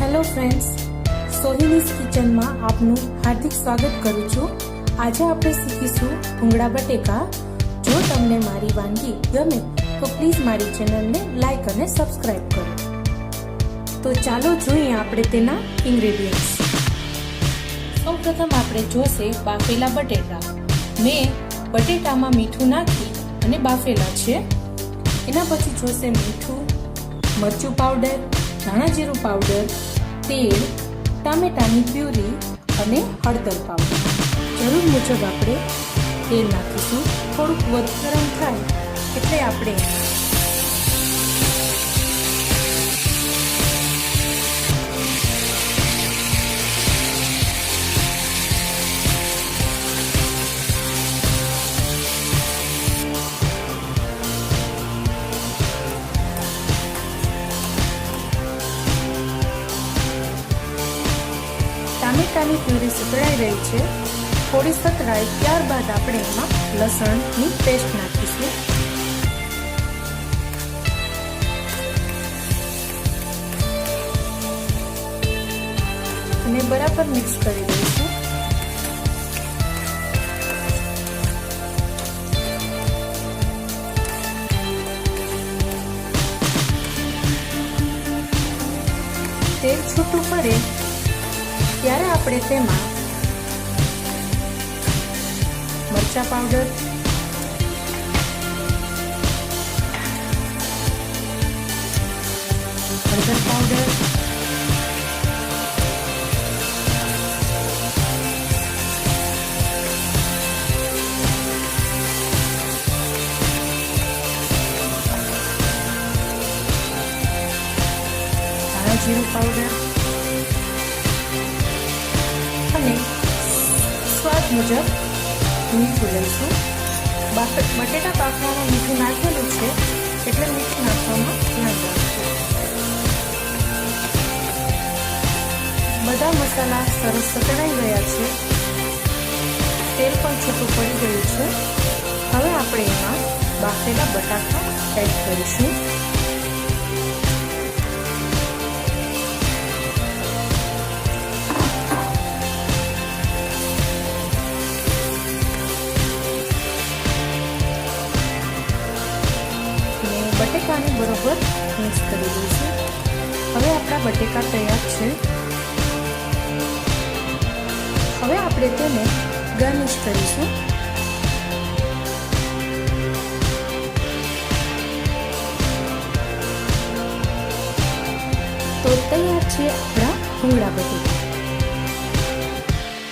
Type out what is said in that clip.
Hello friends, सोहिनीस kitchen में आपनु हार्दिक स्वागत करूँ छूं। आज आपणे शीखीशुं भूंगळा बटेका। जो तमने मारी वानगी गमे तो प्लीज मारी चेनल ने लाइक अने सब्सक्राइब करो। तो चालो जोईए आपणे तेना इंग्रेडिएंट्स। सौप्रथम आपणे जोशे बाफेला बटेटा। मैं बटेटा में मीठू नाखी अने बाफेला छे। एना पछी जोशे मीठू, मरचू पाउडर, धाणा जीरु पाउडर, तेल, टामेटानी प्यूरी अने हळदर पाउडर। जरूर मुजब आपणे तेल नाखीशुं। थोड़ुंक वधु गरम थाय एटले आपणे टामेटानी प्यूरी સતળાઈ રહી છે। થોડી સતળાય ત્યારબાદ આપણે એમાં લસણની પેસ્ટ નાખીશું અને બરાબર મિક્સ કરી દઈશું। તેલ છૂટું પડે ત્યારે આપણે તેમાં મરચા પાવડર, હળદર પાવડર, ધાણા જીરું પાવડર અને સ્વાદ મુજબ મીઠું લઈશું। બટેટા બાફવામાં મીઠું નાખેલું છે એટલે મીઠું નાખવામાં ધ્યાન રાખજો। બધા મસાલા સરસ સતળાઈ ગયા છે, તેલ પણ છૂટું પડી ગયું છે। હવે આપણે એમાં બાફેલા બટાકા એડ કરીશું। બટેકાને બરોબર મિક્સ કરી દઈશું। હવે આપણા બટેકા તૈયાર છે। હવે આપણે તેને ગાર્નિશ કરીશું। તો તૈયાર છે આપણા ભૂંગળા બટેકા।